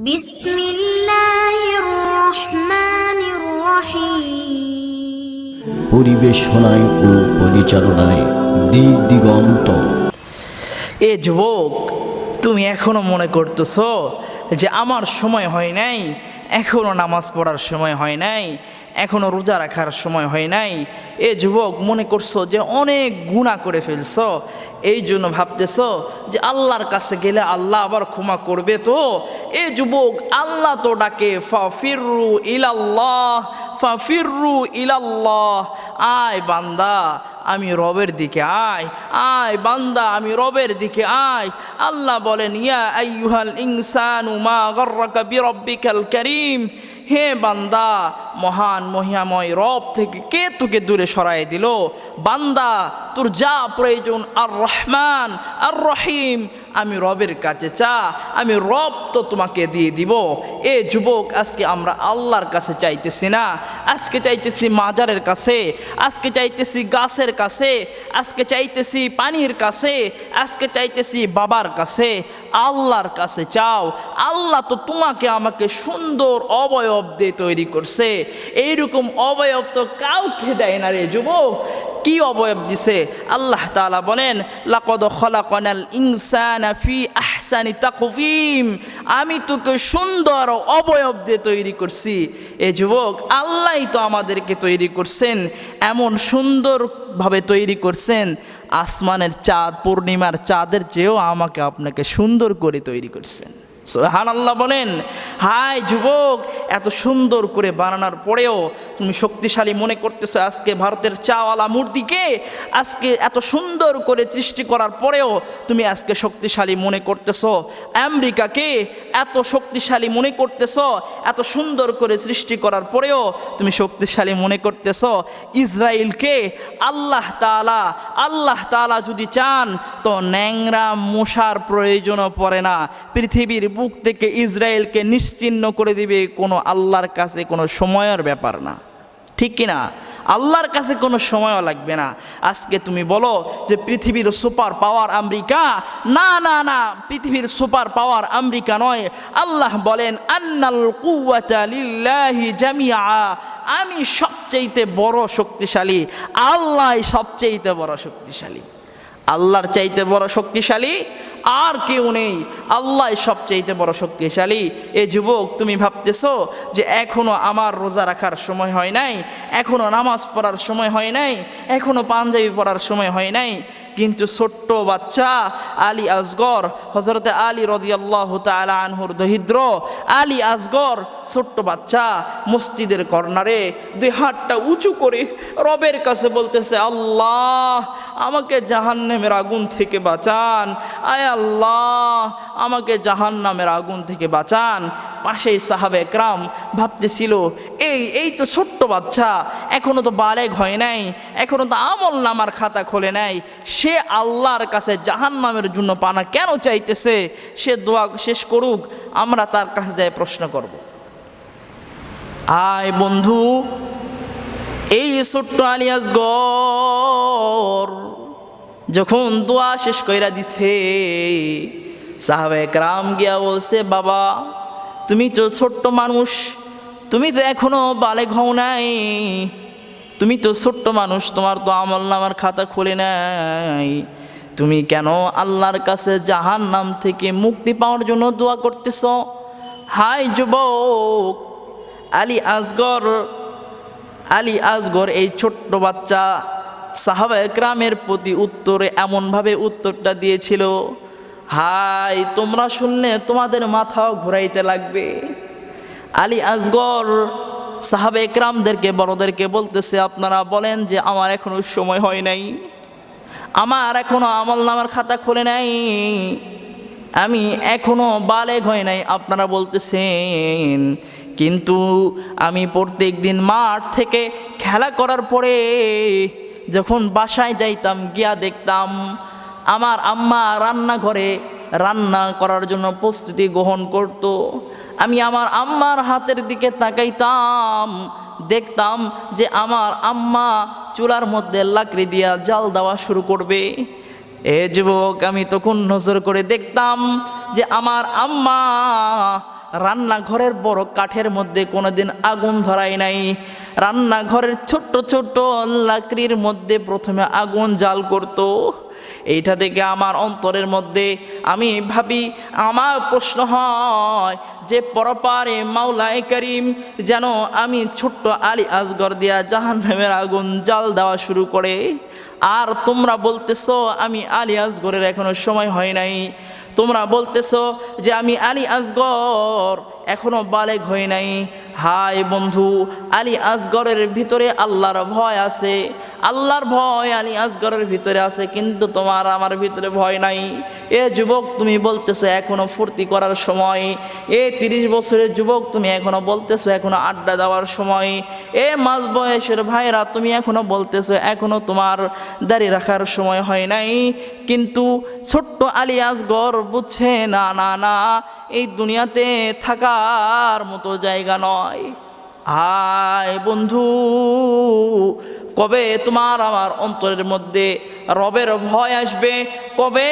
বিসমিল্লাহির রহমানির রহিম। পরিবেশনায় ও পরিচালনায় দিক দিগন্ত। এ যুবক, তুমি এখনো মনে করতেছ যে আমার সময় হয় নাই, এখনো নামাজ পড়ার সময় হয় নাই, এখনো রোজা রাখার সময় হয় নাই। এ যুবক, মনে করছো যে অনেক গুনাহ করে ফেলছ, এই জন্য ভাবতেছ যে আল্লাহর কাছে গেলে আল্লাহ আবার ক্ষমা করবে। তো এ যুবক, আল্লাহ তো ডাকে ফাফিরু ইলাল্লাহ, ফাফিরু ইলাল্লাহ। আয় বান্দা, আমি রবের দিকে আয়, আয় বান্দা, আমি রবের দিকে আয়। আল্লাহ বলেন, ইয়া আইয়ুহাল ইনসানু মা গাররাকা বিরব্বিকাল কারীম। হে বান্দা, মহান মহিমাময় রব থেকে কে তোকে দূরে সরাই দিল? বান্দা, তোর যা প্রয়োজন আর রহমান আর রহিম, আমি রবের কাছে চা, আমি রব তো তোমাকে দিয়ে দিব। এ যুবক, আজকে আমরা আল্লাহর কাছে চাইতেছি না, আজকে চাইতেছি মাজারের কাছে, আজকে চাইতেছি গাছের কাছে, আজকে চাইতেছি পানির কাছে, আজকে চাইতেছি বাবার কাছে। আল্লাহর কাছে চাও। আল্লাহ তো তোমাকে আমাকে সুন্দর অবয়ব দিয়ে তৈরি করছে, এইরকম অবয়ব তো কাউকে দেয় না রে যুবক। কি অবয়ব দিছে? আল্লাহ তাআলা বলেন, লাকাদ খালাকনাল ইনসানা ফি আহসানি তাকওয়িম। আমি তোকে সুন্দর অবয়ব দিয়ে তৈরি করছি। এ যুবক, আল্লাহই তো আমাদেরকে তৈরি করছেন, এমন সুন্দরভাবে তৈরি করছেন, আসমানের চাঁদ, পূর্ণিমার চাঁদের চেয়েও আমাকে আপনাকে সুন্দর করে তৈরি করছেন। সুবহানাল্লাহ বলেন। হায় যুবক, এত সুন্দর করে বানানোর পরেও তুমি শক্তিশালী মনে করতেছো। আজকে ভারতের চাওয়ালা মূর্তিকে আজকে এত সুন্দর করে সৃষ্টি করার পরেও তুমি আজকে শক্তিশালী মনে করতেছো। আমেরিকাকে এত শক্তিশালী মনে করতেছো, এত সুন্দর করে সৃষ্টি করার পরেও তুমি শক্তিশালী মনে করতেছো। ইসরায়েলকে আল্লাহ তাআলা যদি চান তো ন্যাংরা মশার প্রয়োজনও পড়ে না, পৃথিবীর বুক থেকে ইসরায়েলকে নিশ্চিহ্ন করে দিবে। কোনো আল্লাহর কাছে কোনো সময়ের ব্যাপার না, ঠিক কিনা? আল্লাহর কাছে কোনো সময়ও লাগবে না। আজকে তুমি বলো যে পৃথিবীর সুপার পাওয়ার আমেরিকা, না না না, পৃথিবীর সুপার পাওয়ার আমেরিকা নয়। আল্লাহ বলেন, আন্নাল কুওয়াতা লিল্লাহি জামিআ। আমি সবচেয়ে বড় শক্তিশালী, আল্লাহ সবচেয়ে বড় শক্তিশালী। আল্লাহর চাইতে বড় শক্তিশালী আর কেউ নেই, আল্লাহ সবচেয়ে বড় শক্তিশালী। এ যুবক, তুমি ভাবতেছো যে এখনো আমার রোজা রাখার সময় হয় নাই, এখনো নামাজ পড়ার সময় হয় নাই, এখনো পাঞ্জাবি পড়ার সময় হয় নাই। কিন্তু ছোট্ট বাচ্চা আলী আসগর, হযরতে আলী রাদিয়াল্লাহু তাআলা আনহুর দহিদ্র আলী আসগর, ছোট্ট বাচ্চা মসজিদের কর্নারে দুই হাতটা উঁচু করে রবের কাছে বলতেছে, আল্লাহ আমাকে জাহান্নামের আগুন থেকে বাঁচান, আয় আল্লাহ আমাকে জাহান্নামের আগুন থেকে বাঁচান। পাশেই সাহাবে একরাম ভাবতেছিল, এই তো ছোট্ট বাচ্চা, এখনো তো বালেগ হয় নাই, এখনো তো আমল নামার খাতা খোলে নাই, সে আল্লাহর কাছে জাহান্নামের জন্য পানা কেন চাইতেছে? সে দোয়া শেষ করুক, আমরা তার কাছে যাই প্রশ্ন করব। আয় বন্ধু, এই ছোট্ট আলী আসগর যখন দোয়া শেষ কইরা দিছে, সাহাবে একরাম গিয়া বলছে, বাবা তুমি তো ছোট্ট মানুষ, তুমি তো এখনো বালেগ হও নাই, তুমি তো ছোট্ট মানুষ, তোমার তো আমল নামার খাতা খুলে নাই, তুমি কেন আল্লাহর কাছে জাহান্নাম থেকে মুক্তি পাওয়ার জন্য দোয়া করতেছ? হায় যুবক, আলী আসগর এই ছোট্ট বাচ্চা সাহাবা একরামের প্রতি উত্তরে এমনভাবে উত্তরটা দিয়েছিল, হায় তোমরা শুনলে তোমাদের মাথাও ঘুরাইতে লাগবে। আলী আসগর সাহাবা একরামদেরকে, বড়দেরকে বলতেছে, আপনারা বলেন যে আমার এখনো সময় হয় নাই, আমার এখনো আমল নামার খাতা খোলে নাই, আমি এখনো বালেগ হয় নাই, আপনারা বলতেছেন, কিন্তু আমি প্রত্যেক দিন মাঠ থেকে খেলা করার পরে যখন বাসায় যাইতাম, গিয়া দেখতাম আমার আম্মা রান্নাঘরে রান্না করার জন্য প্রস্তুতি গ্রহণ করত। আমি আমার আম্মার হাতের দিকে তাকাইতাম, দেখতাম যে আমার আম্মা চুলার মধ্যে লাকড়ি দিয়া জাল দেওয়া শুরু করবে। এ যুবক, আমি তখন নজর করে দেখতাম যে আমার আম্মা রান্নাঘরের বড় কাঠের মধ্যে কোনোদিন আগুন ধরাই নাই। রান্নাঘরের ছোট্ট ছোট্ট লাকড়ির মধ্যে প্রথমে আগুন জাল করত। এইটা থেকে আমার অন্তরের মধ্যে আমি ভাবি, আমার প্রশ্ন হয় যে পরপারে মাওলায়ে কারীম যেন আমি ছোট্ট আলী আসগর দিয়া জাহান্নামের আগুন জাল দেওয়া শুরু করে, আর তোমরা বলতেছো আমি আলী আসগরের এখনো সময় হয় নাই। তোমরা বলতেছো যে আমি আলী আসগর এখনো বালেগ হই নাই। হায় বন্ধু, আলী আসগরের ভিতরে আল্লাহর ভয় আছে, আল্লাহর ভয় আলী আসগরের ভিতরে আছে, কিন্তু তোমার আমার ভিতরে ভয় নাই। এ যুবক তুমি বলতেছো এখনো ফুর্তি করার সময়, এ 30 বছরের যুবক তুমি এখনো বলতেছো এখনো আড্ডা দেওয়ার সময়, এ মাঝ বয়সের ভাইরা তুমি এখনো বলতেছো এখনো তোমার দাড়ি রাখার সময় হয় নাই। কিন্তু ছোট্ট আলী আসগর বুঝছে না, না না, এই দুনিয়াতে থাকার মতো জায়গা নয়। হায় বন্ধু, কবে তোমার আমার অন্তরের মধ্যে রবের ভয় আসবে? কবে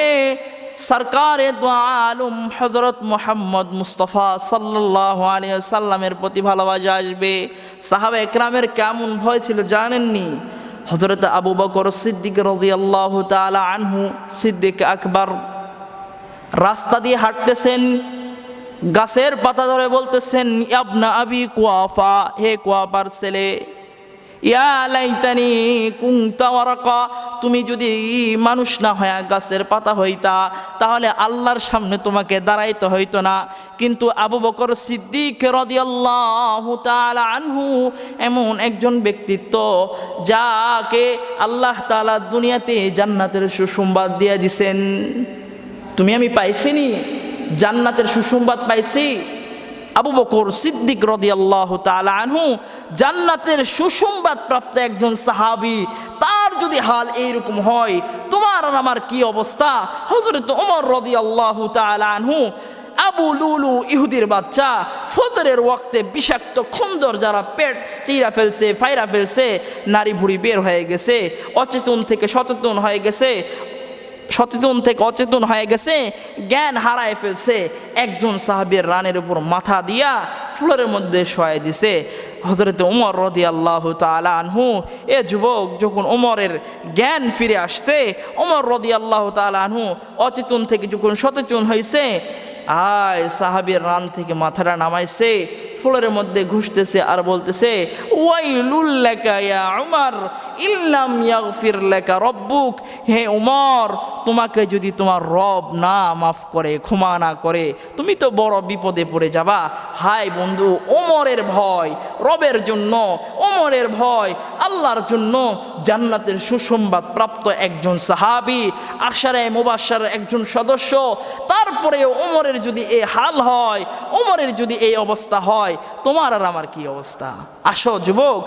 সরকারে দু আলম হযরত মুহাম্মদ মুস্তাফা সাল্লাল্লাহু আলাইহি সাল্লামের প্রতি ভালোবাসা আসবে? সাহাবা একরামের কেমন ভয় ছিল জানেননি? হযরত আবু বকর সিদ্দিক রাদিয়াল্লাহু তাআলা আনহু, সিদ্দিক আকবর, রাস্তা দিয়ে হাঁটতেছেন, গাছের পাতা ধরে বলতেছেন, ইবনা আবি কুয়াফা, হে কুয়াফার ছেলে, ইয়া লাইতানি কুনতা ওয়ারাকা, তুমি যদি মানুষ না হয়ে গাছের পাতা হইতা তাহলে আল্লাহর সামনে তোমাকে দাঁড়াইতে হইতো না। কিন্তু আবু বকর সিদ্দিক রাদিয়াল্লাহু তাআলা আনহু এমন একজন ব্যক্তিত্ব যাকে আল্লাহ তাআলা দুনিয়াতে জান্নাতের সুসংবাদ দিয়ে দিছেন। তুমি আমি পাইছিনি, জান্নাতের সুসংবাদ পাইছি। আবু বকর সিদ্দিক রাদিয়াল্লাহু তাআলা আনহু জান্নাতের সুসংবাদ প্রাপ্ত একজন সাহাবী, তার যদি হাল এইরকম হয় তোমার আর আমার কি অবস্থা? হযরত ওমর রাদিয়াল্লাহু তাআলা আনহু, আবু লুলু ইহুদির বাচ্চা, ফজরের ওয়াক্তে বিষাক্ত খুন্দর যারা পেট চিরা ফেলছে, ফাইরা ফেলছে, নারী ভুঁড়ি বের হয়ে গেছে, অচেতন থেকে সচেতন হয়ে গেছে, সচেতন থেকে অচেতন হয়ে গেছে, জ্ঞান হারায় ফেলছে, একজন সাহাবীর রানের উপর মাথা দিয়া ফ্লোরের মধ্যে শোয়াই দিছে হযরত ওমর রাদিয়াল্লাহু তাআলা আনহু। এ যুবক যখন ওমরের জ্ঞান ফিরে আসছে, ওমর রাদিয়াল্লাহু তাআলা আনহু অচেতন থেকে যখন সচেতন হয়েছে, আয় সাহাবীর রান থেকে মাথাটা নামাইছে, ফ্লোরের মধ্যে ঘুষতেছে আর বলতেছে, ওয়াইলুল লাকা ইয়া উমর ইল্লাম ইয়াগফির লাকা রব্বুক, হে উমর, তোমাকে যদি তোমার রব না মাফ করে, ক্ষমা না করে, তুমি তো বড় বিপদে পড়ে যাবা। হায় বন্ধু, ওমরের ভয় রবের জন্য, ওমরের ভয় আল্লাহর জন্য, জান্নাতের সুসংবাদ প্রাপ্ত একজন সাহাবী, আশারায়ে মুবাশশারের একজন সদস্য, তারপরেও ওমরের যদি এই হাল হয়, ওমরের যদি এই অবস্থা হয়, তোমার আর আমার কি অবস্থা? আসো যুবক,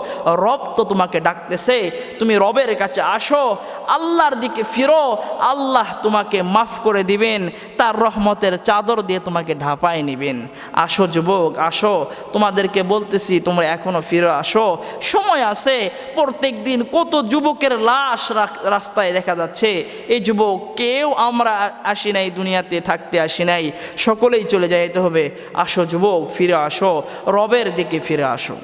রব তো তোমাকে ডাকতেছে, তুমি রবের কাছে আসো, আল্লাহর দিকে ফিরো, আল্লাহ তোমাকে মাফ করে দিবেন, তার রহমতের চাদর দিয়ে তোমাকে ঢাপায় নেবেন। আসো যুবক, আসো, তোমাদেরকে বলতেছি তোমরা এখনো ফিরে আসো, সময় আছে। প্রত্যেক দিন কত যুবকের লাশ রাস্তায় দেখা যাচ্ছে। এই যুবক, কেউ আমরা আসি নাই, দুনিয়াতে থাকতে আসি নাই, সকলেই চলে যাইতে হবে। আসো যুবক, ফিরে আসো, রবের দিকে ফিরে আসো।